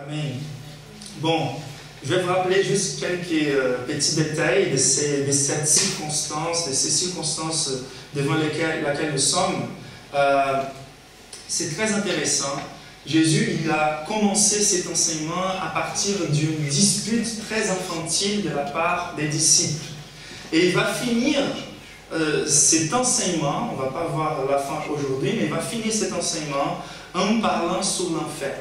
Amen. Bon, je vais vous rappeler juste quelques petits détails de cette circonstance, de ces circonstances devant lesquelles nous sommes. C'est très intéressant. Jésus, il a commencé cet enseignement à partir d'une dispute très infantile de la part des disciples. Et il va finir cet enseignement, on ne va pas voir la fin aujourd'hui, mais il va finir cet enseignement en parlant sur l'enfer.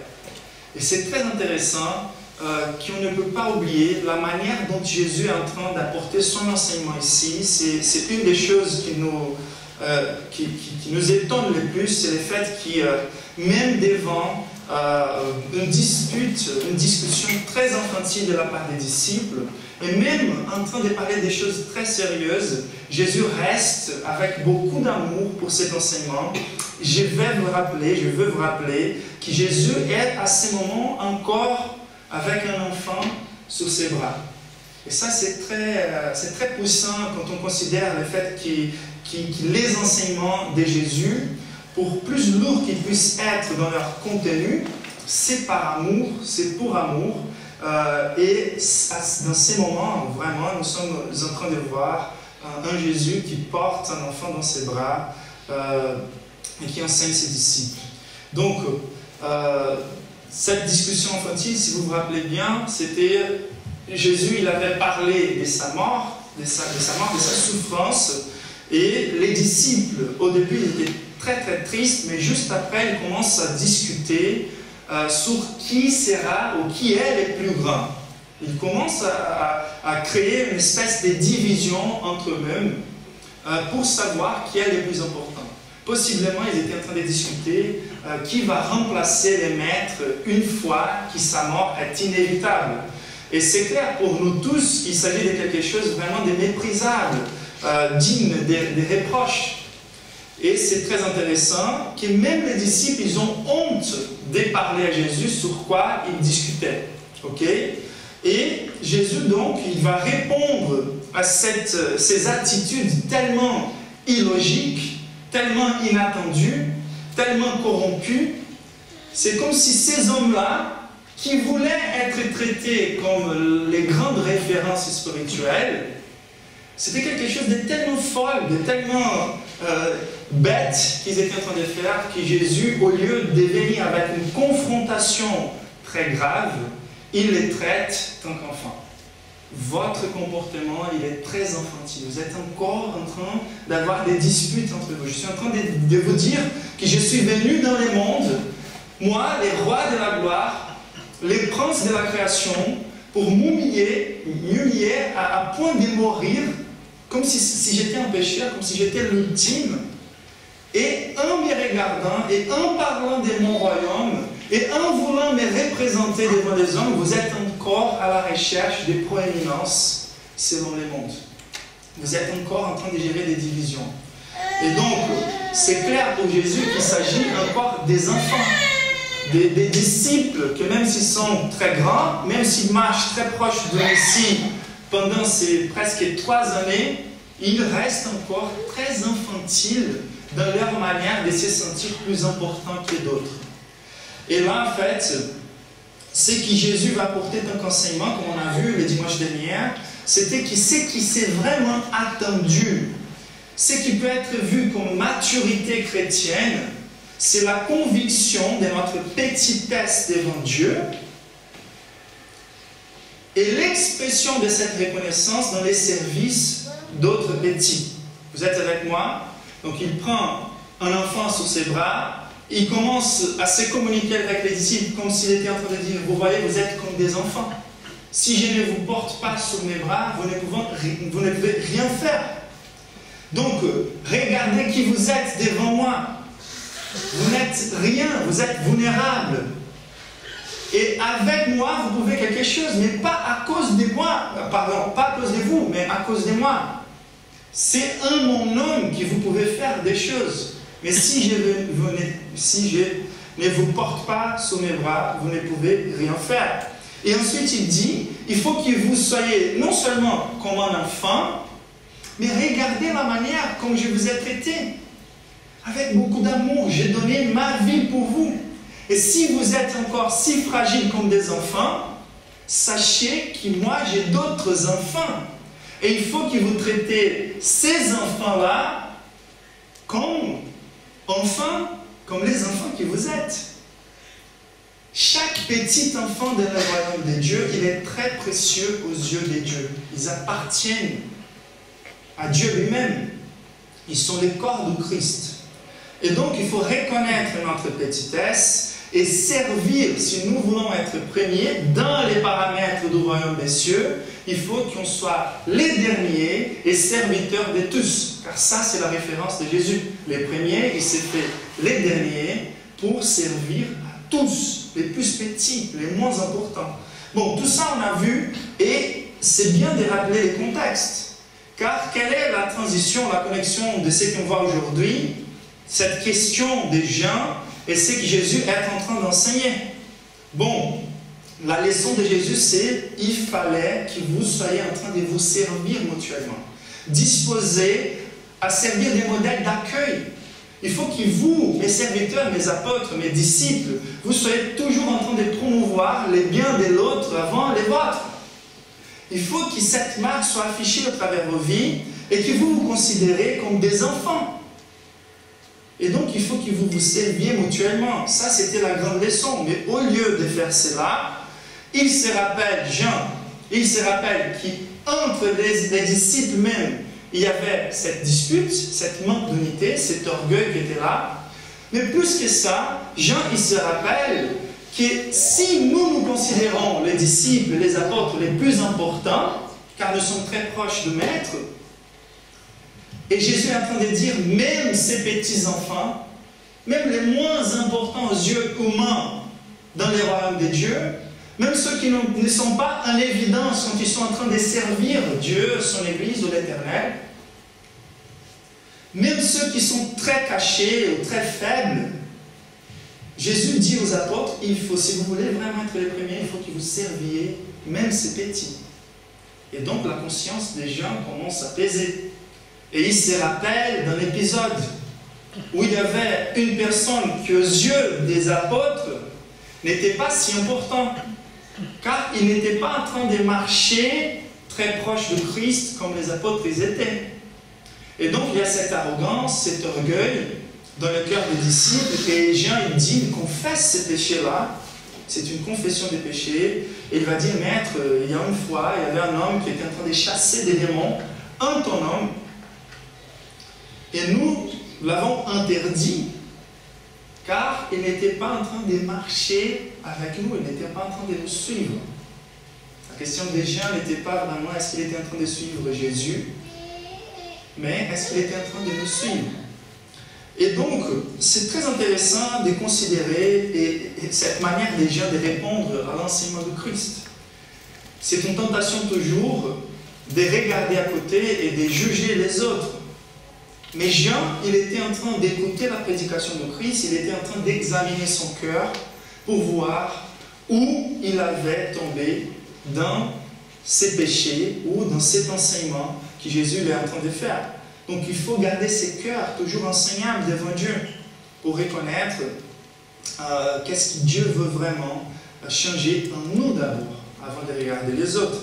Et c'est très intéressant qu'on ne peut pas oublier la manière dont Jésus est en train d'apporter son enseignement ici. C'est une des choses qui nous étonne le plus, c'est le fait qu'il, même devant une discussion très infantile de la part des disciples, et même en train de parler des choses très sérieuses, Jésus reste avec beaucoup d'amour pour cet enseignement. Je veux vous rappeler que Jésus est à ce moment encore avec un enfant sur ses bras. Et ça, c'est très puissant quand on considère le fait que les enseignements de Jésus, pour plus lourds qu'ils puissent être dans leur contenu, c'est par amour, c'est pour amour. Et dans ces moments, vraiment, nous sommes en train de voir un Jésus qui porte un enfant dans ses bras et qui enseigne ses disciples. Donc, cette discussion infantile, si vous vous rappelez bien, c'était Jésus, il avait parlé de sa mort, de sa souffrance, et les disciples, au début, ils étaient très tristes, mais juste après, ils commencent à discuter sur qui sera ou qui est le plus grand. Ils commencent à créer une espèce de division entre eux-mêmes pour savoir qui est le plus important. Possiblement, ils étaient en train de discuter qui va remplacer les maîtres une fois que sa mort est inévitable. Et c'est clair pour nous tous qu'il s'agit de quelque chose vraiment de méprisable, digne des reproches. Et c'est très intéressant que même les disciples, ils ont honte de parler à Jésus sur quoi ils discutaient. Ok? Et Jésus, donc, il va répondre à ces attitudes tellement illogiques, tellement inattendues, tellement corrompues. C'est comme si ces hommes-là, qui voulaient être traités comme les grandes références spirituelles, c'était quelque chose de tellement folle, de tellement bête qu'ils étaient en train de faire, que Jésus, au lieu de venir avec une confrontation très grave, il les traite tant qu'enfants. Votre comportement, il est très infantile. Vous êtes encore en train d'avoir des disputes entre vous. Je suis en train de vous dire que je suis venu dans le monde, moi, les rois de la gloire, les princes de la création, pour m'humilier à point de mourir, comme si j'étais un pécheur, comme si j'étais l'ultime. Et en me regardant, et en parlant de mon royaume, et en voulant me représenter devant les hommes, vous êtes encore à la recherche de proéminence selon le monde. Vous êtes encore en train de gérer des divisions. Et donc, c'est clair pour Jésus qu'il s'agit encore des enfants, des disciples, que même s'ils sont très grands, même s'ils marchent très proches de Messie pendant ces presque 3 années, ils restent encore très infantiles dans leur manière de se sentir plus importants que d'autres. Et là, en fait, ce que Jésus va apporter comme enseignement, comme on a vu le dimanche dernier, c'était que ce qui s'est vraiment attendu, ce qui peut être vu comme maturité chrétienne, c'est la conviction de notre petitesse devant Dieu et l'expression de cette reconnaissance dans les services d'autres petits. Vous êtes avec moi? Donc il prend un enfant sur ses bras, il commence à se communiquer avec les disciples comme s'il était en train de dire, vous voyez, vous êtes comme des enfants. Si je ne vous porte pas sur mes bras, vous ne pouvez rien faire. Donc, regardez qui vous êtes devant moi. Vous n'êtes rien, vous êtes vulnérable. Et avec moi, vous pouvez quelque chose, mais pas à cause de moi. Pardon, pas à cause de vous, mais à cause de moi. C'est en mon homme que vous pouvez faire des choses. Mais si je ne vous porte pas sous mes bras, vous ne pouvez rien faire. Et ensuite, il dit, il faut que vous soyez non seulement comme un enfant, mais regardez la manière comme je vous ai traité. Avec beaucoup d'amour, j'ai donné ma vie pour vous. Et si vous êtes encore si fragile comme des enfants, sachez que moi j'ai d'autres enfants. Et il faut que vous traitez ces enfants-là comme enfants, comme les enfants que vous êtes. Chaque petit enfant dans le royaume de Dieu, il est très précieux aux yeux de Dieu. Ils appartiennent à Dieu lui-même. Ils sont les corps du Christ. Et donc, il faut reconnaître notre petitesse et servir, si nous voulons être premiers dans les paramètres du royaume des cieux, il faut qu'on soit les derniers et serviteurs de tous. Car ça, c'est la référence de Jésus. Les premiers, il s'est fait les derniers pour servir à tous, les plus petits, les moins importants. Bon, tout ça, on a vu, et c'est bien de rappeler les contextes. Car quelle est la transition, la connexion de ce qu'on voit aujourd'hui, cette question des gens et ce que Jésus est en train d'enseigner? Bon, la leçon de Jésus, c'est il fallait que vous soyez en train de vous servir mutuellement, disposés à servir des modèles d'accueil. Il faut que vous, mes serviteurs, mes apôtres, mes disciples, vous soyez toujours en train de promouvoir les biens de l'autre avant les vôtres. Il faut que cette marque soit affichée au travers de vos vies et que vous vous considérez comme des enfants. Et donc, il faut que vous vous serviez mutuellement. Ça, c'était la grande leçon. Mais au lieu de faire cela, il se rappelle, Jean, il se rappelle qu'entre les disciples même, il y avait cette dispute, cette manque d'unité, cet orgueil qui était là. Mais plus que ça, Jean, il se rappelle que si nous nous considérons les disciples, les apôtres les plus importants, car nous sommes très proches du Maître, et Jésus est en train de dire, même ces petits-enfants, même les moins importants aux yeux humains dans les royaumes de Dieu, même ceux qui ne sont pas en évidence quand ils sont en train de servir Dieu, son Église ou l'Éternel, même ceux qui sont très cachés ou très faibles, Jésus dit aux apôtres, il faut, si vous voulez vraiment être les premiers, il faut que vous serviez même ces petits. Et donc la conscience des gens commence à peser. Et il se rappelle d'un épisode où il y avait une personne qui aux yeux des apôtres n'était pas si important, car il n'était pas en train de marcher très proche de Christ comme les apôtres ils étaient. Et donc il y a cette arrogance, cet orgueil dans le cœur des disciples, et Jean il dit, il confesse ces péchés-là, c'est une confession des péchés, et il va dire, Maître, il y a une fois, il y avait un homme qui était en train de chasser des démons en ton nom, et nous l'avons interdit, car il n'était pas en train de marcher avec nous, il n'était pas en train de nous suivre. La question des gens n'était pas vraiment est-ce qu'il était en train de suivre Jésus, mais est-ce qu'il était en train de nous suivre. Et donc, c'est très intéressant de considérer cette manière des gens de répondre à l'enseignement de Christ. C'est une tentation toujours de regarder à côté et de juger les autres. Mais Jean, il était en train d'écouter la prédication de Christ, il était en train d'examiner son cœur pour voir où il avait tombé dans ses péchés ou dans cet enseignement que Jésus est en train de faire. Donc il faut garder ses cœurs toujours enseignables devant Dieu pour reconnaître qu'est-ce que Dieu veut vraiment changer en nous d'abord, avant de regarder les autres.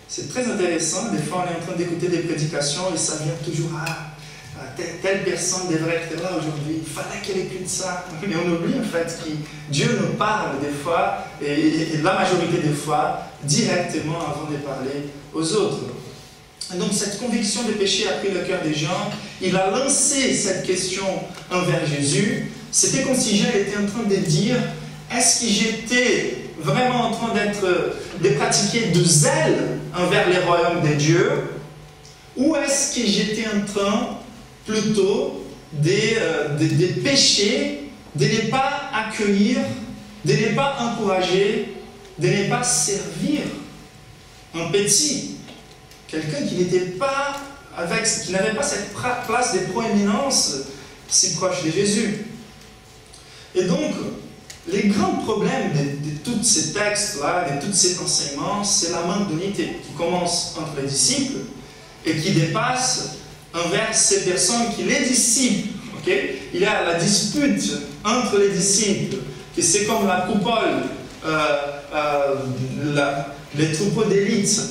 C'est très intéressant, des fois on est en train d'écouter des prédications et ça vient toujours telle personne devrait être là aujourd'hui, il fallait qu'elle écoute ça. Mais on oublie en fait que Dieu nous parle des fois, et la majorité des fois, directement avant de parler aux autres. Et donc cette conviction des péchés a pris le cœur des gens, il a lancé cette question envers Jésus. C'était comme si Jean était en train de dire, est-ce que j'étais vraiment en train de pratiquer du zèle envers les royaumes de Dieu, ou est-ce que j'étais en train plutôt de pécher, de ne pas accueillir, de ne pas encourager, de ne pas servir un petit, quelqu'un qui n'était pas qui n'avait pas cette place de proéminence si proche de Jésus. Et donc, les grands problèmes de tous ces textes-là, de tous ces enseignements, c'est la manque d'unité qui commence entre les disciples et qui dépasse envers ces personnes qui, les disciples, okay? Il y a la dispute entre les disciples que c'est comme la coupole, les troupeaux d'élite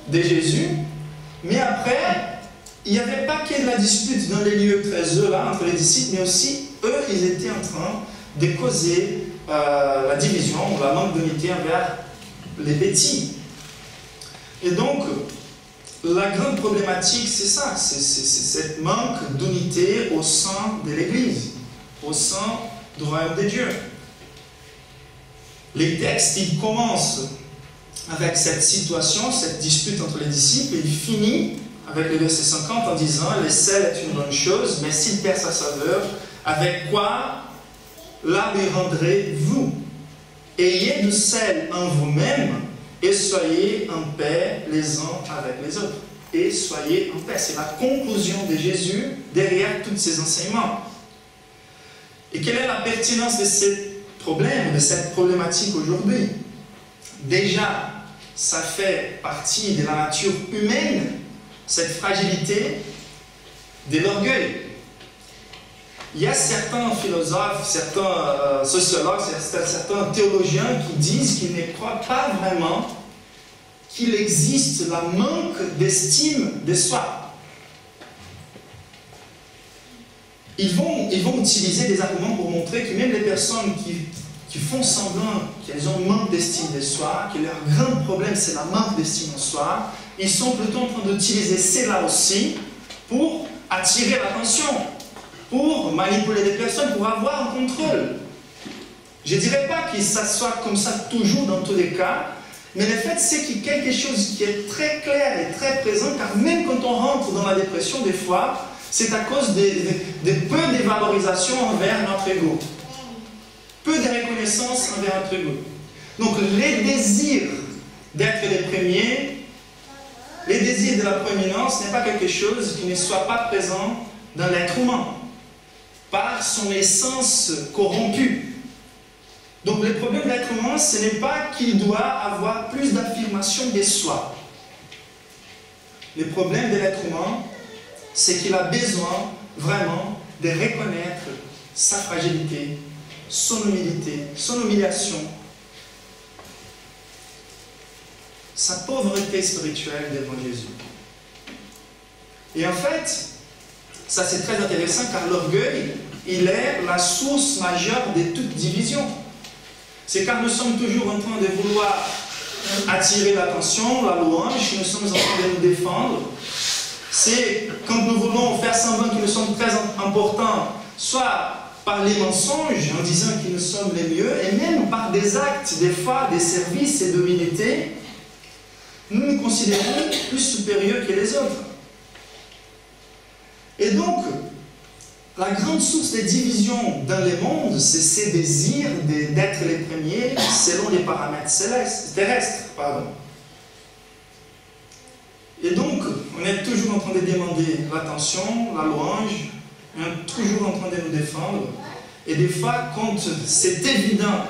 de Jésus. Mais après, il n'y avait pas que de la dispute dans les lieux très heureux là, entre les disciples, mais aussi, eux, ils étaient en train de causer la division ou la manque d'unité envers les petits. Et donc, la grande problématique, c'est ça, c'est cette manque d'unité au sein de l'Église, au sein du royaume de Dieu. Les textes, ils commencent avec cette situation, cette dispute entre les disciples, et il finit avec le verset 50 en disant « Le sel est une bonne chose, mais s'il perd sa saveur, avec quoi la lui rendrez-vous? Ayez du sel en vous-même, et soyez en paix les uns avec les autres. » Et soyez en paix. C'est la conclusion de Jésus derrière tous ces enseignements. Et quelle est la pertinence de ces problèmes, de cette problématique aujourd'hui? Déjà, ça fait partie de la nature humaine, cette fragilité de l'orgueil. Il y a certains philosophes, certains sociologues, certains théologiens qui disent qu'ils ne croient pas vraiment qu'il existe la manque d'estime de soi. Ils vont utiliser des arguments pour montrer que même les personnes qui font semblant qu'elles ont manque d'estime de soi, que leur grand problème c'est la manque d'estime en soi, ils sont plutôt en train d'utiliser cela aussi pour attirer l'attention, pour manipuler les personnes, pour avoir un contrôle. Je ne dirais pas que ça soit comme ça toujours dans tous les cas, mais le fait c'est qu'il y a quelque chose qui est très clair et très présent, car même quand on rentre dans la dépression, des fois, c'est à cause de peu de valorisation envers notre ego. Peu de reconnaissance envers notre ego. Donc les désirs d'être les premiers, les désirs de la proéminence n'est pas quelque chose qui ne soit pas présent dans l'être humain, par son essence corrompue. Donc le problème de l'être humain, ce n'est pas qu'il doit avoir plus d'affirmation de soi. Le problème de l'être humain, c'est qu'il a besoin vraiment de reconnaître sa fragilité, son humilité, son humiliation, sa pauvreté spirituelle devant Jésus. Et en fait, ça c'est très intéressant car l'orgueil, il est la source majeure de toute division. C'est car nous sommes toujours en train de vouloir attirer l'attention, la louange, nous sommes en train de nous défendre. C'est quand nous voulons faire semblant que nous sommes très importants, soit par les mensonges, en disant que nous sommes les mieux, et même par des actes, des fois, des services et d'humilité, nous nous considérons plus supérieurs que les autres. Et donc, la grande source des divisions dans le monde, c'est ces désirs d'être les premiers selon les paramètres terrestres. Et donc, on est toujours en train de demander l'attention, la louange, on est toujours en train de nous défendre. Et des fois, quand c'est évident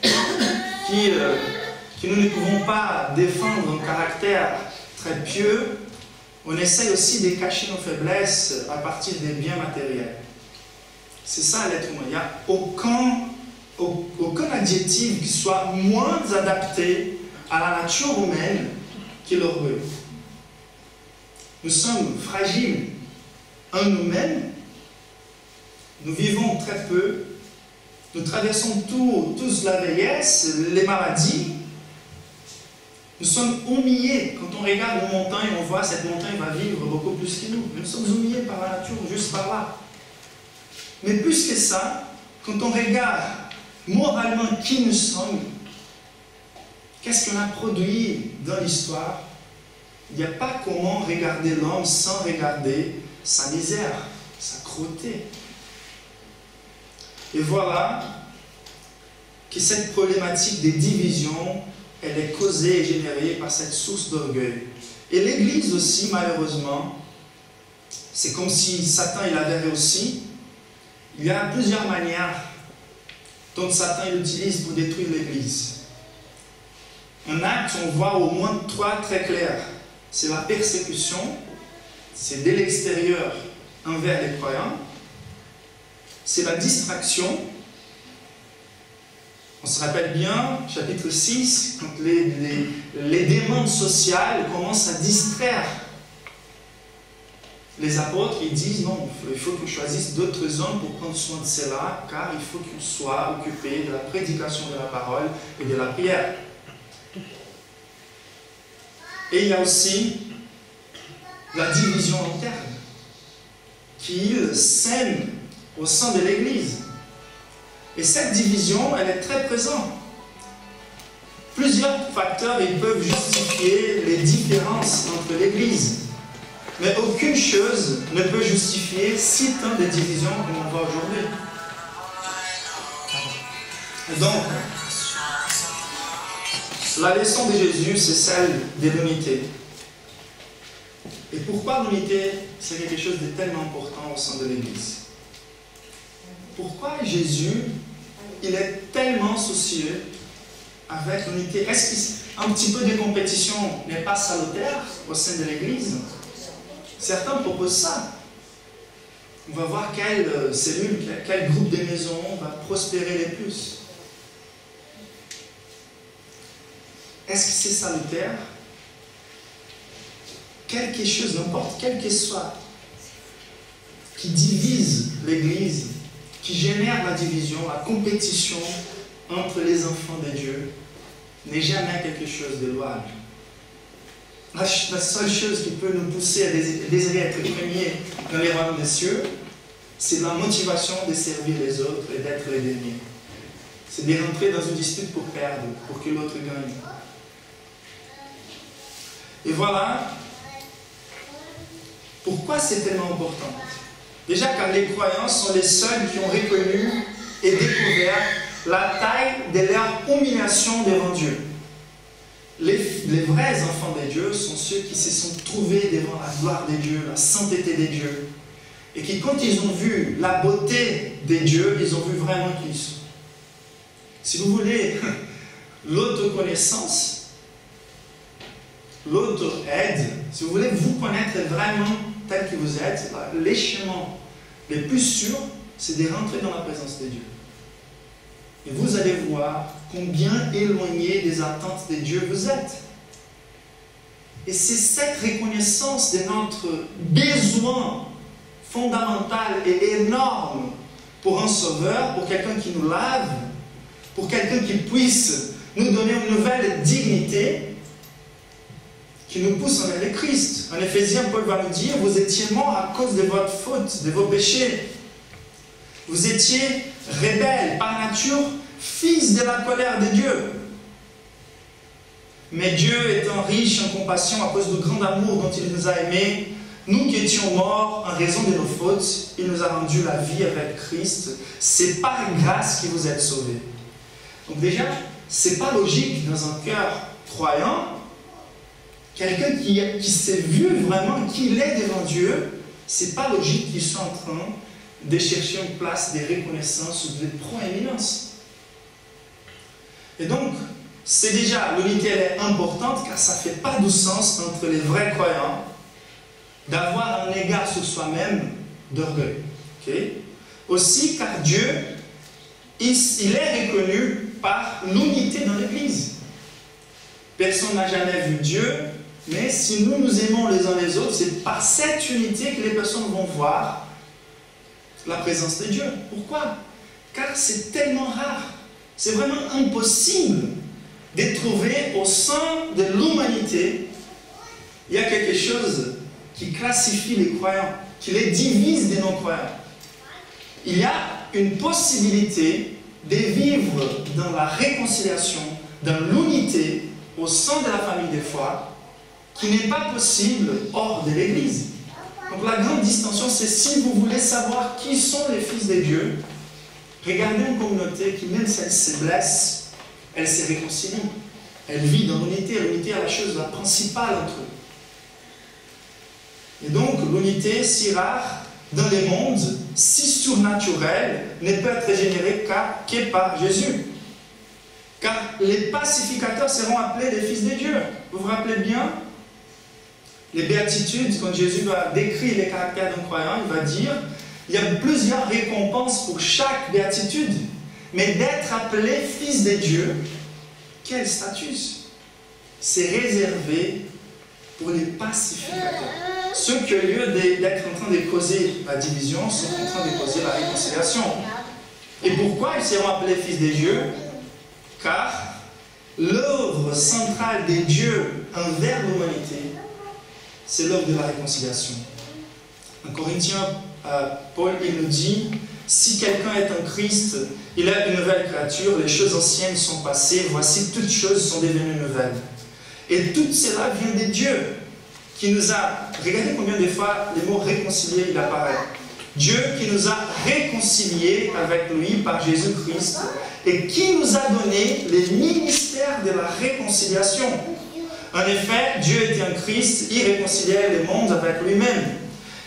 que nous ne pouvons pas défendre un caractère très pieux, on essaie aussi de cacher nos faiblesses à partir des biens matériels. C'est ça l'être humain. Il n'y a aucun adjectif qui soit moins adapté à la nature humaine que l'orgueil. Nous sommes fragiles en nous-mêmes, nous vivons très peu, nous traversons tous la vieillesse, les maladies. Nous sommes humiliés. Quand on regarde une montagne, on voit cette montagne va vivre beaucoup plus que nous. Nous sommes humiliés par la nature, juste par là. Mais plus que ça, quand on regarde moralement qui nous sommes, qu'est-ce qu'on a produit dans l'histoire, il n'y a pas comment regarder l'homme sans regarder sa misère, sa cruauté. Et voilà que cette problématique des divisions, elle est causée et générée par cette source d'orgueil. Et l'Église aussi, malheureusement, c'est comme si Satan il avait réussi. Il y a plusieurs manières dont Satan l'utilise pour détruire l'Église. Un acte, on voit au moins 3 très clairs. C'est la persécution, c'est de l'extérieur envers les croyants, c'est la distraction, On se rappelle bien, chapitre 6, quand les demandes sociales commencent à distraire les apôtres, ils disent non, il faut qu'on choisisse d'autres hommes pour prendre soin de cela, car il faut qu'ils soient occupés de la prédication de la parole et de la prière. Et il y a aussi la division interne qui sème au sein de l'Église. Et cette division, elle est très présente. Plusieurs facteurs ils peuvent justifier les différences entre l'Église. Mais aucune chose ne peut justifier si tant de divisions comme on voit aujourd'hui. Donc, la leçon de Jésus, c'est celle de l'unité. Et pourquoi l'unité, c'est quelque chose de tellement important au sein de l'Église? Pourquoi Jésus, il est tellement soucieux avec l'unité? Est-ce qu'un petit peu de compétition n'est pas salutaire au sein de l'Église? Certains proposent ça. On va voir quelle cellule, quel groupe de maisons va prospérer le plus. Est-ce que c'est salutaire? Quelque chose, n'importe quel que soit, qui divise l'Église, qui génère la division, la compétition entre les enfants de Dieu, n'est jamais quelque chose de louable. La seule chose qui peut nous pousser à désirer être premiers dans les royaumes des cieux, c'est la motivation de servir les autres et d'être les derniers. C'est de rentrer dans une dispute pour perdre, pour que l'autre gagne. Et voilà pourquoi c'est tellement important. Déjà car les croyants sont les seuls qui ont reconnu et découvert la taille de leur humiliation devant Dieu. Les vrais enfants de Dieu sont ceux qui se sont trouvés devant la gloire de Dieu, la sainteté de Dieu. Et qui, quand ils ont vu la beauté de Dieu, ils ont vu vraiment qui ils sont. Si vous voulez l'autoconnaissance, l'auto-aide, si vous voulez vous connaître vraiment tel que vous êtes, les chemins les plus sûrs, c'est de rentrer dans la présence de Dieu. Et vous allez voir combien éloigné des attentes de Dieu vous êtes. Et c'est cette reconnaissance de notre besoin fondamental et énorme pour un sauveur, pour quelqu'un qui nous lave, pour quelqu'un qui puisse nous donner une nouvelle dignité, qui nous pousse vers le Christ. En Éphésiens, Paul va nous dire, vous étiez morts à cause de votre faute, de vos péchés. Vous étiez rebelles par nature, fils de la colère de Dieu. Mais Dieu étant riche en compassion à cause du grand amour dont il nous a aimés, nous qui étions morts en raison de nos fautes, il nous a rendu la vie avec Christ. C'est par grâce que vous êtes sauvés. Donc déjà, c'est pas logique dans un cœur croyant, quelqu'un qui s'est vu vraiment qu'il est devant Dieu, c'est pas logique qu'il soit en train de chercher une place de reconnaissance ou de proéminence. Et donc, c'est déjà, l'unité elle est importante car ça ne fait pas de sens entre les vrais croyants d'avoir un égard sur soi-même d'orgueil. Okay? Aussi car Dieu, il est reconnu par l'unité dans l'Église. Personne n'a jamais vu Dieu, mais si nous nous aimons les uns les autres, c'est par cette unité que les personnes vont voir la présence de Dieu. Pourquoi? Car c'est tellement rare. C'est vraiment impossible de trouver au sein de l'humanité, il y a quelque chose qui classifie les croyants, qui les divise des non-croyants. Il y a une possibilité de vivre dans la réconciliation, dans l'unité, au sein de la famille de foi, qui n'est pas possible hors de l'Église. Donc la grande distinction, c'est si vous voulez savoir qui sont les fils de Dieu, regardez une communauté qui, même si elle se blesse, elle se réconcilie. Elle vit dans l'unité. L'unité est la chose la principale entre eux. Et donc, l'unité si rare dans les mondes, si surnaturel, ne peut être générée que par Jésus. Car les pacificateurs seront appelés les fils de Dieu. Vous vous rappelez bien les béatitudes, quand Jésus va décrire les caractères d'un croyant, il va dire il y a plusieurs récompenses pour chaque béatitude. Mais d'être appelé fils de Dieu, quel statut? C'est réservé pour les pacificateurs. Ceux qui, au lieu d'être en train de causer la division, sont en train de causer la réconciliation. Et pourquoi ils seront appelés fils de Dieu? Car l'œuvre centrale de Dieu envers l'humanité, c'est l'œuvre de la réconciliation. En Corinthiens, Paul il nous dit, si quelqu'un est en Christ, il est une nouvelle créature, les choses anciennes sont passées, voici toutes choses sont devenues nouvelles. Et tout cela vient de Dieu, qui nous a, regardez combien de fois les mots réconcilier il apparaît. Dieu qui nous a réconciliés avec lui par Jésus-Christ et qui nous a donné les ministères de la réconciliation. En effet, Dieu était en Christ, il réconciliait le monde avec lui-même.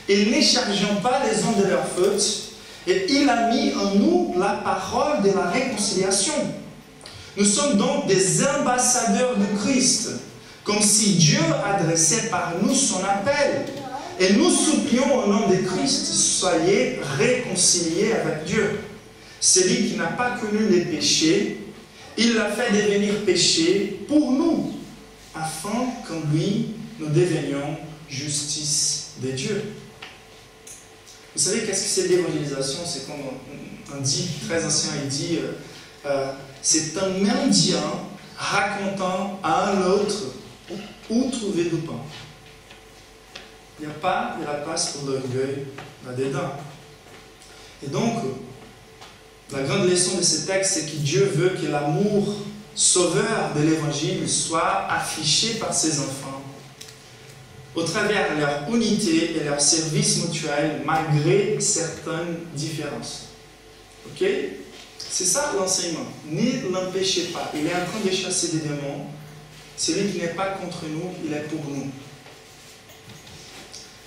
Et ne chargeant pas les hommes de leurs fautes, et il a mis en nous la parole de la réconciliation. Nous sommes donc des ambassadeurs de Christ, comme si Dieu adressait par nous son appel. Et nous supplions au nom de Christ, soyez réconciliés avec Dieu. Celui qui n'a pas connu les péchés, il l'a fait devenir péché pour nous, afin qu'en lui, nous devenions justice de Dieu. Vous savez, qu'est-ce que c'est l'évangélisation? C'est comme on dit, très ancien, il dit, c'est un mendiant racontant à un autre où trouver du pain. Il n'y a pas de la place pour l'orgueil là-dedans. Et donc, la grande leçon de ce texte, c'est que Dieu veut que l'amour sauveur de l'Évangile soit affiché par ses enfants au travers de leur unité et leur service mutuel, malgré certaines différences. Ok? C'est ça l'enseignement. Ne l'empêchez pas. Il est en train de chasser des démons. Celui qui n'est pas contre nous, il est pour nous.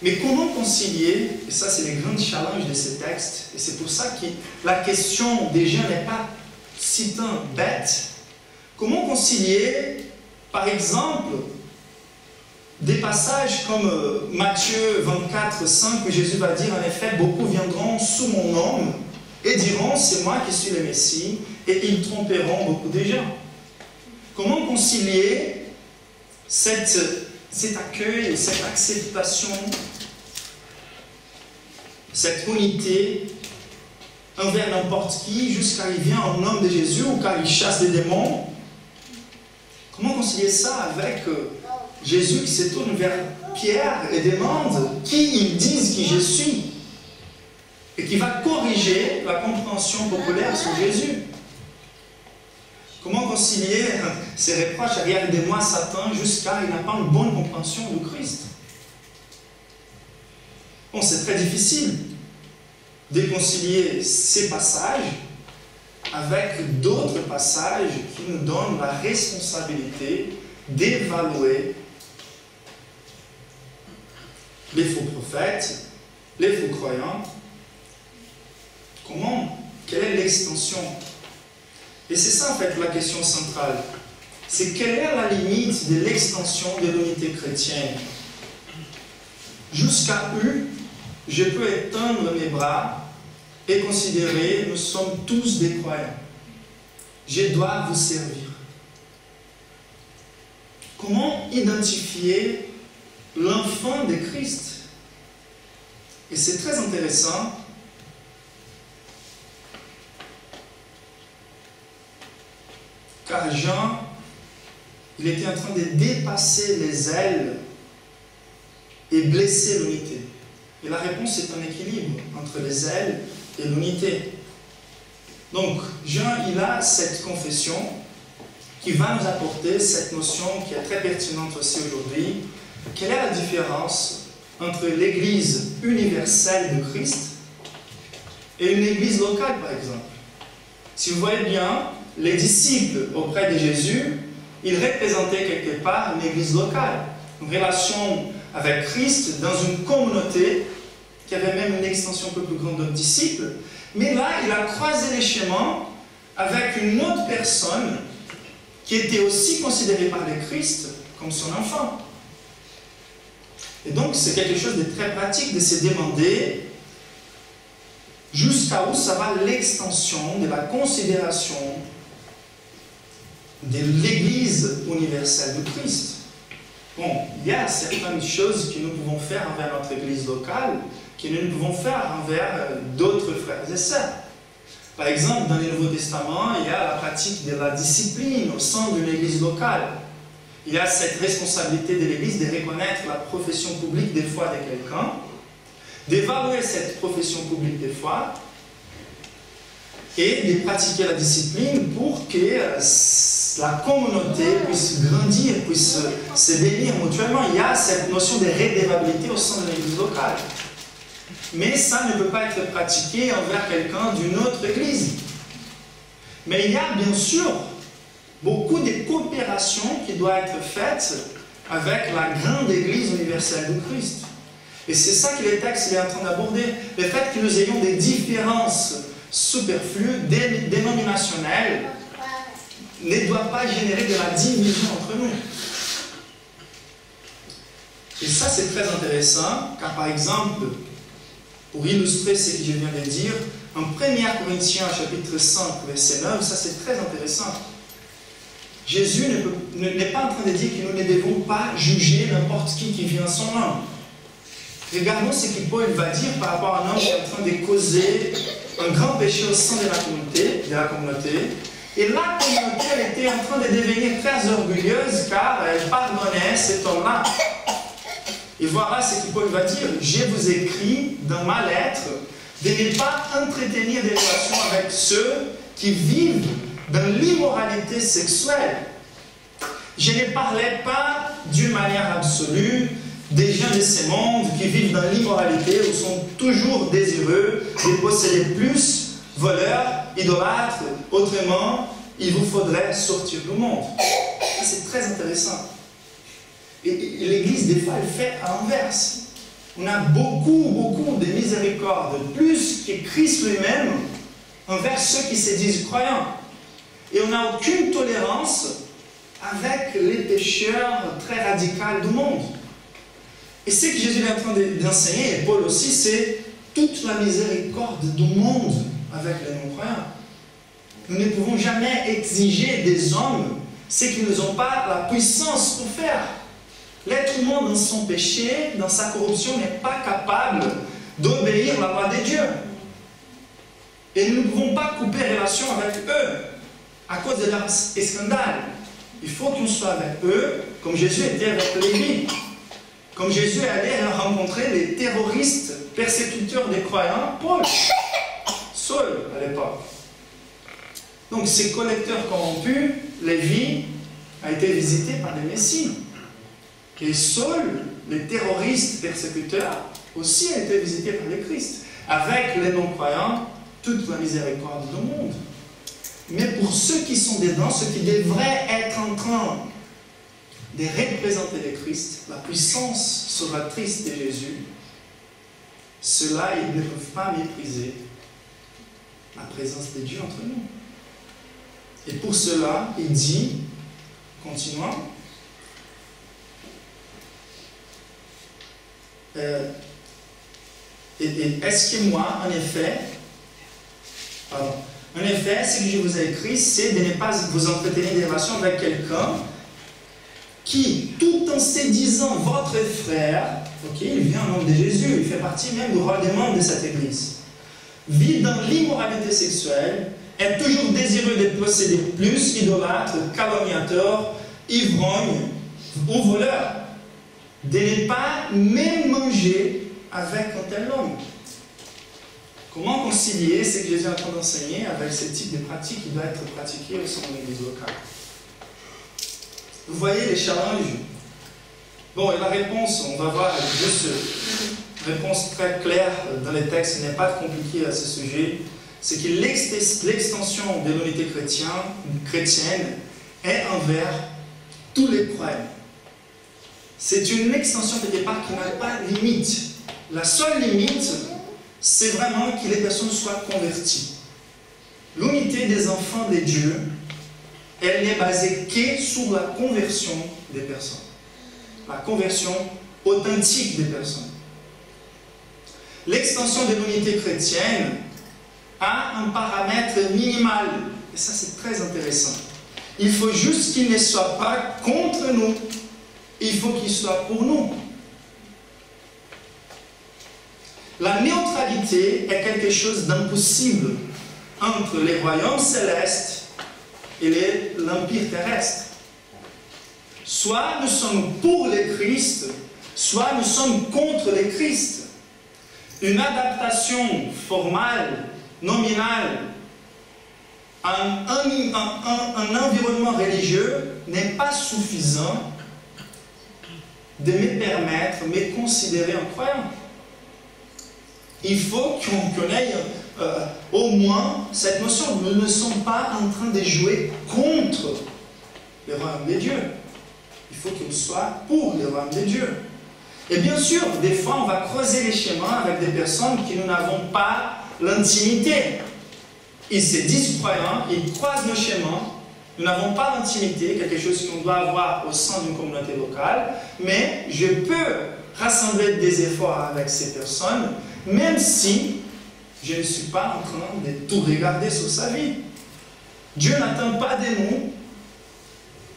Mais comment concilier, et ça c'est le grand challenge de ce texte, et c'est pour ça que la question déjà n'est pas si tant bête, comment concilier, par exemple, des passages comme Matthieu 24, 5, où Jésus va dire, en effet, beaucoup viendront sous mon nom et diront, c'est moi qui suis le Messie, et ils tromperont beaucoup de gens. Comment concilier cet accueil et cette acceptation, cette unité envers n'importe qui, jusqu'à il vient en nom de Jésus ou quand il chasse des démons? Comment concilier ça avec Jésus qui se tourne vers Pierre et demande qui ils disent qui je suis, et qui va corriger la compréhension populaire sur Jésus? Comment concilier ces reproches, regardez-moi Satan, jusqu'à il n'a pas une bonne compréhension de Christ? Bon, c'est très difficile de concilier ces passages avec d'autres passages qui nous donnent la responsabilité d'évaluer les faux prophètes, les faux croyants. Quelle est l'extension? Et c'est ça en fait la question centrale. C'est quelle est la limite de l'extension de l'unité chrétienne? Jusqu'à où je peux étendre mes bras et considérer nous sommes tous des croyants. Je dois vous servir. Comment identifier l'enfant de Christ? Et c'est très intéressant. Car Jean, il était en train de dépasser les ailes et blesser l'unité. Et la réponse est un équilibre entre les ailes et l'unité. Donc, Jean, il a cette confession qui va nous apporter cette notion qui est très pertinente aussi aujourd'hui. Quelle est la différence entre l'Église universelle de Christ et une Église locale, par exemple? Si vous voyez bien, les disciples auprès de Jésus, ils représentaient quelque part une Église locale, une relation avec Christ dans une communauté qui avait même une extension un peu plus grande de disciples. Mais là, il a croisé les chemins avec une autre personne qui était aussi considérée par le Christ comme son enfant. Et donc, c'est quelque chose de très pratique de se demander jusqu'à où ça va l'extension de la considération de l'Église universelle de Christ. Bon, il y a certaines choses que nous pouvons faire envers notre Église locale que nous ne pouvons faire envers d'autres frères et sœurs. Par exemple, dans le Nouveau Testament, il y a la pratique de la discipline au sein d'une Église locale. Il y a cette responsabilité de l'Église de reconnaître la profession publique des foi de quelqu'un, d'évaluer cette profession publique des foi et de pratiquer la discipline pour que la communauté puisse grandir, puisse se bénir mutuellement. Il y a cette notion de redevabilité au sein de l'Église locale. Mais ça ne peut pas être pratiqué envers quelqu'un d'une autre Église. Mais il y a bien sûr beaucoup de coopérations qui doivent être faites avec la grande Église universelle de Christ. Et c'est ça que le texte est en train d'aborder. Le fait que nous ayons des différences superflues, dénominationnelles, ne doit pas générer de la division entre nous. Et ça, c'est très intéressant, car par exemple, pour illustrer ce que je viens de dire, en 1 Corinthiens chapitre 5, verset 9, ça c'est très intéressant. Jésus n'est pas en train de dire que nous ne devons pas juger n'importe qui vient à son nom. Regardons ce que Paul va dire par rapport à un homme qui est en train de causer un grand péché au sein de la communauté. Et la communauté, elle était en train de devenir très orgueilleuse car elle pardonnait cet homme-là. Et voilà ce que Paul va dire. Je vous écris dans ma lettre de ne pas entretenir des relations avec ceux qui vivent dans l'immoralité sexuelle. Je ne parlais pas d'une manière absolue des gens de ce monde qui vivent dans l'immoralité ou sont toujours désireux de posséder plus, voleurs, idolâtres. Autrement, il vous faudrait sortir du monde. C'est très intéressant. Et l'Église, des fois, elle fait à l'inverse. On a beaucoup de miséricorde, plus que Christ lui-même, envers ceux qui se disent croyants. Et on n'a aucune tolérance avec les pécheurs très radicaux du monde. Et ce que Jésus est en train d'enseigner, et Paul aussi, c'est toute la miséricorde du monde avec les non-croyants. Nous ne pouvons jamais exiger des hommes ce qu'ils n'ont pas la puissance pour faire. L'être humain, dans son péché, dans sa corruption, n'est pas capable d'obéir la loi de Dieu. Et nous ne pouvons pas couper relation avec eux à cause de leur scandale. Il faut qu'on soit avec eux, comme Jésus était avec Lévi. Comme Jésus allait rencontrer les terroristes, persécuteurs des croyants, Paul, Saul à l'époque. Donc ces collecteurs corrompus, Lévi a été visité par des messies. Et Saul, les terroristes persécuteurs, aussi a été visité par le Christ. Avec les non-croyants, toute la miséricorde du monde. Mais pour ceux qui sont dedans, ceux qui devraient être en train de représenter le Christ, la puissance sauvatrice de Jésus, ceux-là, ils ne peuvent pas mépriser la présence de Dieu entre nous. Et pour cela, il dit, continuons, est-ce que moi, en effet, ce que je vous ai écrit, c'est de ne pas vous entretenir des relations avec quelqu'un qui, tout en se disant votre frère, ok, il vient au nom de Jésus, il fait partie même du roi des membres de cette église, vit dans l'immoralité sexuelle, est toujours désireux de posséder plus, idolâtre, calomniateur, ivrogne ou voleur, de ne pas même manger avec un tel homme. Comment concilier ce que Jésus est en train d'enseigner avec ce type de pratique qui doit être pratiqué au sein de l'église locale? Vous voyez les challenges? Bon, et la réponse, on va voir juste une réponse très claire dans les textes, ce n'est pas compliqué à ce sujet. C'est que l'extension de l'unité chrétienne est envers tous les croyants. C'est une extension quelque part qui n'a pas de limite. La seule limite, c'est vraiment que les personnes soient converties. L'unité des enfants de Dieu, elle n'est basée que sur la conversion des personnes. La conversion authentique des personnes. L'extension de l'unité chrétienne a un paramètre minimal. Et ça, c'est très intéressant. Il faut juste qu'il ne soit pas contre nous. Il faut qu'il soit pour nous. La neutralité est quelque chose d'impossible entre les royaumes célestes et l'empire terrestre. Soit nous sommes pour le Christ, soit nous sommes contre le Christ. Une adaptation formale, nominale, un environnement religieux n'est pas suffisant de me permettre de me considérer un croyant. Il faut qu'on ait au moins cette notion. Nous ne sommes pas en train de jouer contre le royaume de Dieu. Il faut qu'on soit pour le royaume de Dieu. Et bien sûr, des fois, on va creuser les chemins avec des personnes qui nous n'avons pas l'intimité. Ils se disent croyants, ils croisent nos chemins. Nous n'avons pas l'intimité, quelque chose qu'on doit avoir au sein d'une communauté locale, mais je peux rassembler des efforts avec ces personnes, même si je ne suis pas en train de tout regarder sur sa vie. Dieu n'attend pas de nous,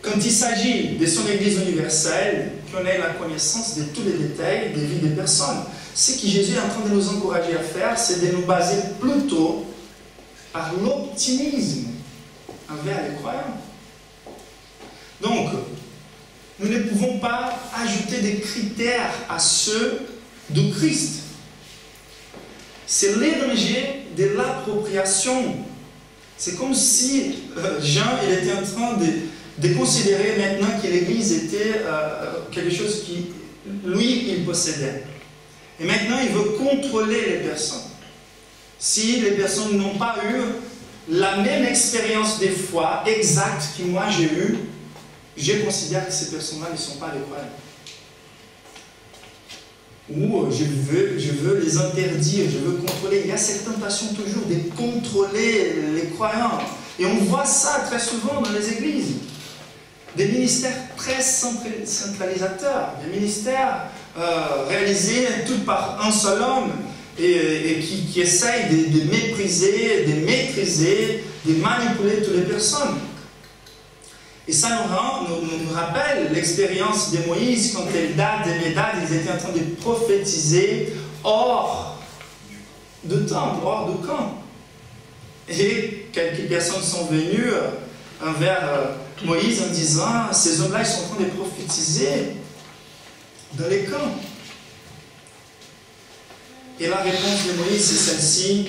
quand il s'agit de son Église universelle, qu'on ait la connaissance de tous les détails des vies des personnes. Ce que Jésus est en train de nous encourager à faire, c'est de nous baser plutôt par l'optimisme envers les croyants. Donc, nous ne pouvons pas ajouter des critères à ceux de Christ. C'est le danger de l'appropriation. C'est comme si Jean il était en train de considérer maintenant que l'Église était quelque chose qui, lui, il possédait. Et maintenant, il veut contrôler les personnes. Si les personnes n'ont pas eu la même expérience de foi exacte que moi j'ai eue, je considère que ces personnes-là ne sont pas des croyants. Ou je veux les interdire, je veux contrôler. Il y a cette tentation toujours de contrôler les croyants. Et on voit ça très souvent dans les églises. Des ministères très centralisateurs, des ministères réalisés tout par un seul homme et qui essayent de mépriser, de maîtriser, de manipuler toutes les personnes. Et ça nous rappelle l'expérience de Moïse quand Eldad et Médad, ils étaient en train de prophétiser hors de temple, hors de camp. Et quelques personnes sont venues envers Moïse en disant, ces hommes-là, ils sont en train de prophétiser dans les camps. Et la réponse de Moïse, c'est celle-ci.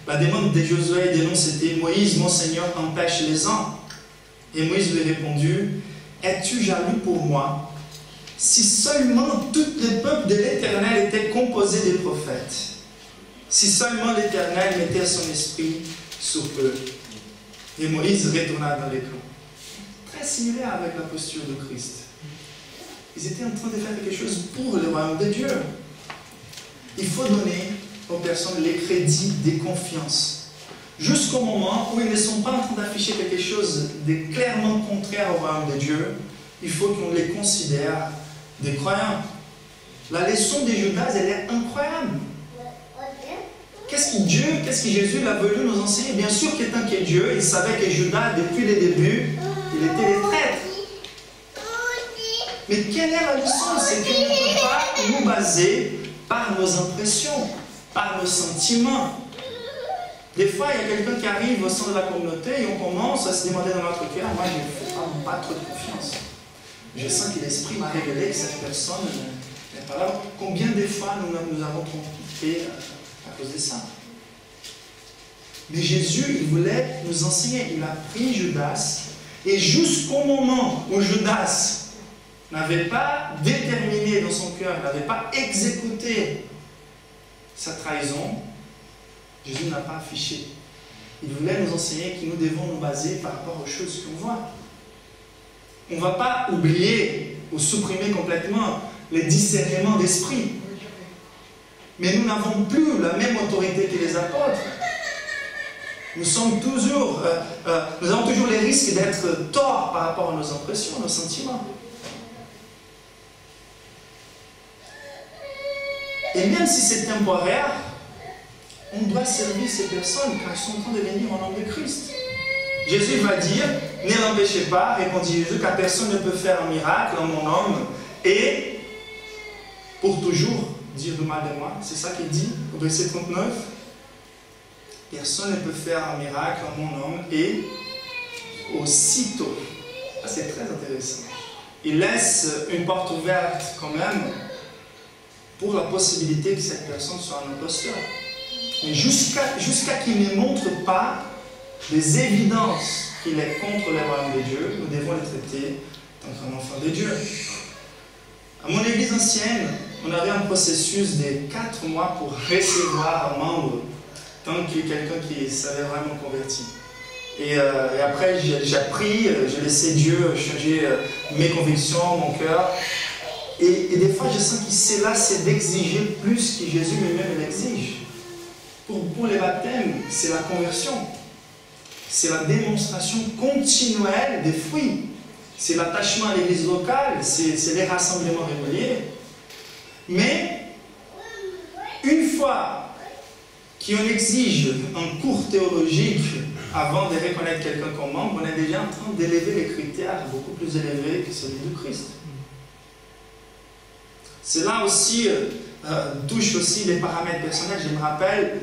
La demande de Josué et de nous, c'était « Moïse, mon Seigneur, empêche les uns. » Et Moïse lui a répondu « Es-tu jaloux pour moi? Si seulement tout le peuple de l'Éternel était composé de prophètes, si seulement l'Éternel mettait son esprit sur eux. » Et Moïse retourna dans les camps. Très similaire avec la posture de Christ. Ils étaient en train de faire quelque chose pour le royaume de Dieu. Il faut donner aux personnes les crédits de confiance. Jusqu'au moment où ils ne sont pas en train d'afficher quelque chose de clairement contraire au royaume de Dieu, il faut qu'on les considère des croyants. La leçon de Judas, elle est incroyable. Qu'est-ce que Jésus a voulu nous enseigner? Bien sûr qu'étant que Dieu, il savait que Judas, depuis le début, il était des traîtres. Mais quelle est la leçon? C'est qu'on ne peut pas nous baser par nos impressions, par nos sentiments. Des fois, il y a quelqu'un qui arrive au sein de la communauté et on commence à se demander dans notre cœur, moi je ne fais pas trop de confiance. Je sens que l'Esprit m'a révélé que cette personne n'est pas là. Combien de fois nous avons trompé à cause de ça? Mais Jésus, il voulait nous enseigner. Il a pris Judas et jusqu'au moment où Judas n'avait pas déterminé dans son cœur, n'avait pas exécuté sa trahison, Jésus n'a pas affiché. Il voulait nous enseigner que nous devons nous baser par rapport aux choses qu'on voit. On ne va pas oublier ou supprimer complètement les discernements d'esprit. Mais nous n'avons plus la même autorité que les apôtres. Nous avons toujours les risques d'être torts par rapport à nos impressions, nos sentiments. Et même si c'est temporaire, on doit servir ces personnes car elles sont en train de venir au nom de Christ. Jésus va dire, ne l'empêchez pas, répondit Jésus, car personne ne peut faire un miracle en mon nom et pour toujours dire du mal de moi. C'est ça qu'il dit au verset 39. Personne ne peut faire un miracle en mon nom et aussitôt. C'est très intéressant. Il laisse une porte ouverte quand même pour la possibilité que cette personne soit un imposteur. Mais jusqu'à qu'il ne montre pas des évidences qu'il est contre le royaume de Dieu, nous devons le traiter tant qu'un enfant de Dieu. À mon église ancienne, on avait un processus de 4 mois pour recevoir un membre, tant qu'il y a quelqu'un qui s'avait vraiment converti. Et après, j'ai appris, j'ai laissé Dieu changer mes convictions, mon cœur. Et des fois, je sens que cela, c'est d'exiger plus que Jésus lui-même l'exige. Pour les baptêmes, c'est la conversion. C'est la démonstration continuelle des fruits. C'est l'attachement à l'église locale, c'est les rassemblements réguliers. Mais, une fois qu'on exige un cours théologique avant de reconnaître quelqu'un comme membre, on est déjà en train d'élever les critères beaucoup plus élevés que celui de Christ. Cela aussi touche aussi les paramètres personnels. Je me rappelle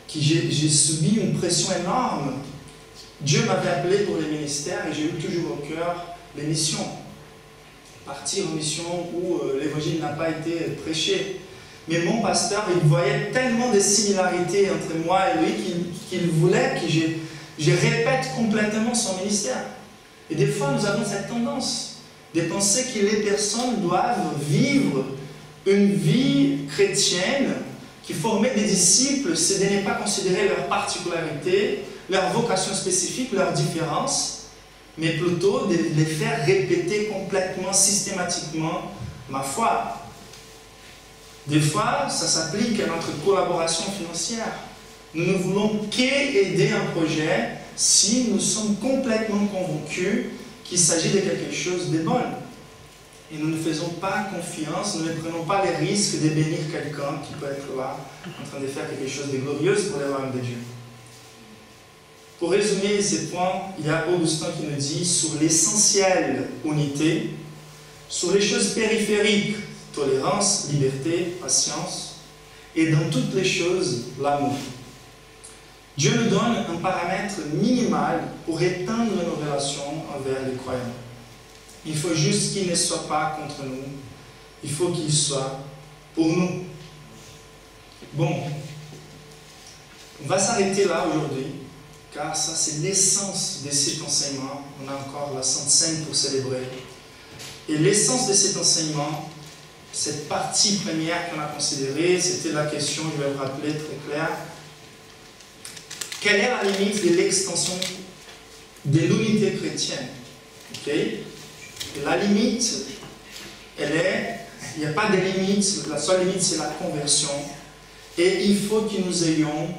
que j'ai subi une pression énorme. Dieu m'avait appelé pour les ministères et j'ai eu toujours au cœur les missions. Partir en mission où l'évangile n'a pas été prêché. Mais mon pasteur, il voyait tellement de similarités entre moi et lui qu'il voulait que je répète complètement son ministère. Et des fois, nous avons cette tendance de penser que les personnes doivent vivre une vie chrétienne, qui former des disciples, c'est de ne pas considérer leurs particularités, leur vocation spécifique, leurs différences, mais plutôt de les faire répéter complètement, systématiquement ma foi. Des fois, ça s'applique à notre collaboration financière. Nous ne voulons qu'aider un projet si nous sommes complètement convaincus qu'il s'agit de quelque chose de bon. Et nous ne faisons pas confiance, nous ne prenons pas les risques de bénir quelqu'un qui peut être là, en train de faire quelque chose de glorieux pour le royaume de Dieu. Pour résumer ces points, il y a Augustin qui nous dit sur l'essentiel, unité, sur les choses périphériques, tolérance, liberté, patience, et dans toutes les choses, l'amour. Dieu nous donne un paramètre minimal pour étendre nos relations envers les croyants. Il faut juste qu'il ne soit pas contre nous. Il faut qu'il soit pour nous. Bon, on va s'arrêter là aujourd'hui, car ça c'est l'essence de cet enseignement. On a encore la Sainte Seine pour célébrer. Et l'essence de cet enseignement, cette partie première qu'on a considérée, c'était la question, je vais vous rappeler très clair. Quelle est la limite de l'extension de l'unité chrétienne? Okay? La limite, elle est, il n'y a pas de limite, la seule limite c'est la conversion. Et il faut que nous ayons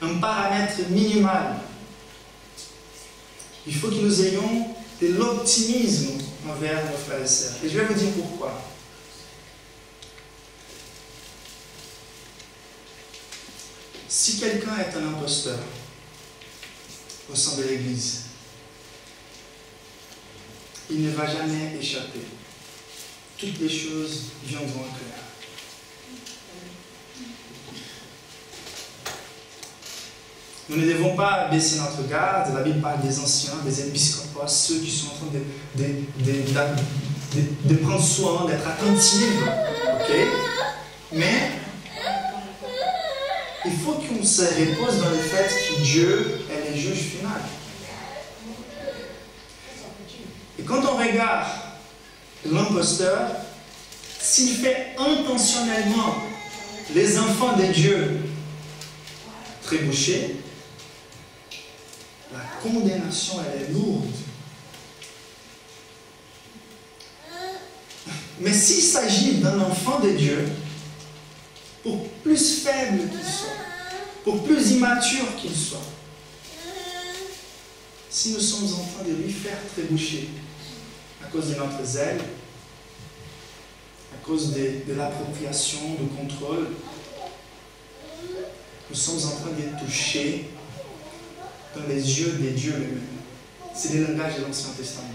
un paramètre minimal. Il faut que nous ayons de l'optimisme envers nos frères et sœurs. Et je vais vous dire pourquoi. Si quelqu'un est un imposteur au sein de l'Église, il ne va jamais échapper. Toutes les choses viendront clair. Nous ne devons pas baisser notre garde. La Bible parle des anciens, des épiscopos, ceux qui sont en train de prendre soin, d'être attentifs. Okay? Mais il faut qu'on se repose dans le fait que Dieu est le juge final. Et quand on regarde l'imposteur, s'il fait intentionnellement les enfants de Dieu trébucher, la condamnation elle est lourde. Mais s'il s'agit d'un enfant de Dieu, pour plus faible qu'il soit, pour plus immature qu'il soit, si nous sommes en train de lui faire trébucher à cause de notre zèle, à cause de l'appropriation, du contrôle. Nous sommes en train d'être touchés dans les yeux des dieux eux-mêmes. C'est le langage de l'Ancien Testament.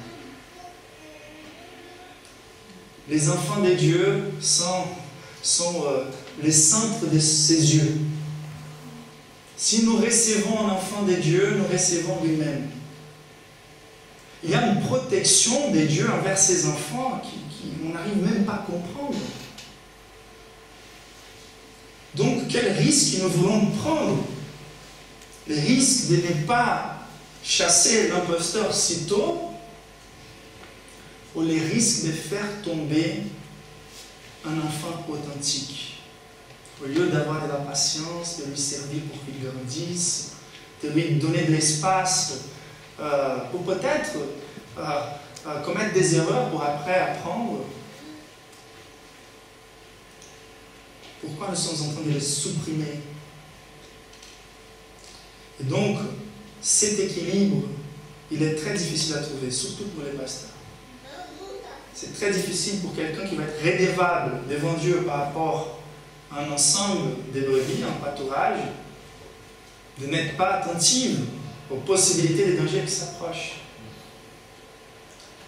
Les enfants des dieux sont les centres de ses yeux. Si nous recevons un enfant des dieux, nous recevons lui-même. Il y a une protection des dieux envers ses enfants qu'on n'arrive même pas à comprendre. Donc, quel risque nous voulons prendre? Le risque de ne pas chasser l'imposteur si tôt, ou le risque de faire tomber un enfant authentique. Au lieu d'avoir de la patience, de lui servir pour qu'il grandisse, de lui donner de l'espace pour peut-être commettre des erreurs pour après apprendre. Pourquoi nous sommes en train de les supprimer? Et donc, cet équilibre, il est très difficile à trouver, surtout pour les pasteurs. C'est très difficile pour quelqu'un qui va être redevable devant Dieu par rapport à un ensemble de brebis, un pâturage, de n'être pas attentive aux possibilités des dangers qui s'approchent.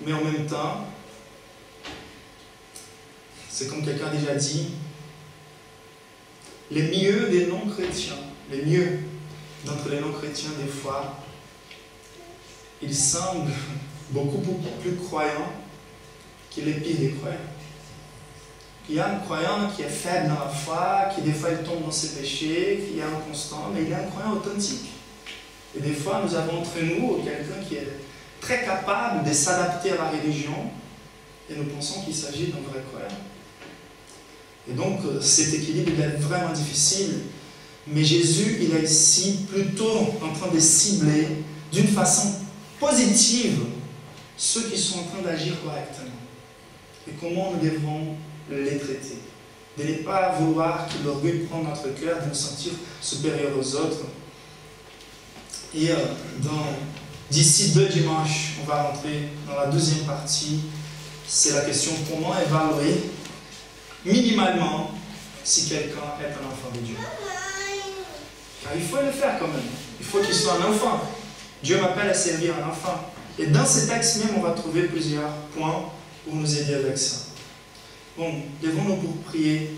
Mais en même temps, c'est comme quelqu'un a déjà dit, les mieux des non-chrétiens, les mieux d'entre les non-chrétiens, des fois, ils semblent beaucoup plus croyants que les pires des croyants. Il y a un croyant qui est faible dans la foi, qui des fois il tombe dans ses péchés, qui est inconstant, mais il est un croyant authentique. Et des fois, nous avons entre nous quelqu'un qui est très capable de s'adapter à la religion, et nous pensons qu'il s'agit d'un vrai croyant. Et donc, cet équilibre il est vraiment difficile, mais Jésus, il est ici plutôt en train de cibler d'une façon positive ceux qui sont en train d'agir correctement. Et comment nous devons les traiter. De ne pas vouloir que l'orgueil prenne notre cœur, de nous sentir supérieurs aux autres. Et d'ici 2 dimanches, on va rentrer dans la deuxième partie. C'est la question comment évaluer minimalement si quelqu'un est un enfant de Dieu. Car il faut le faire quand même. Il faut qu'il soit un enfant. Dieu m'appelle à servir un enfant. Et dans ce texte même, on va trouver plusieurs points pour nous aider avec ça. Bon, levons-nous pour prier.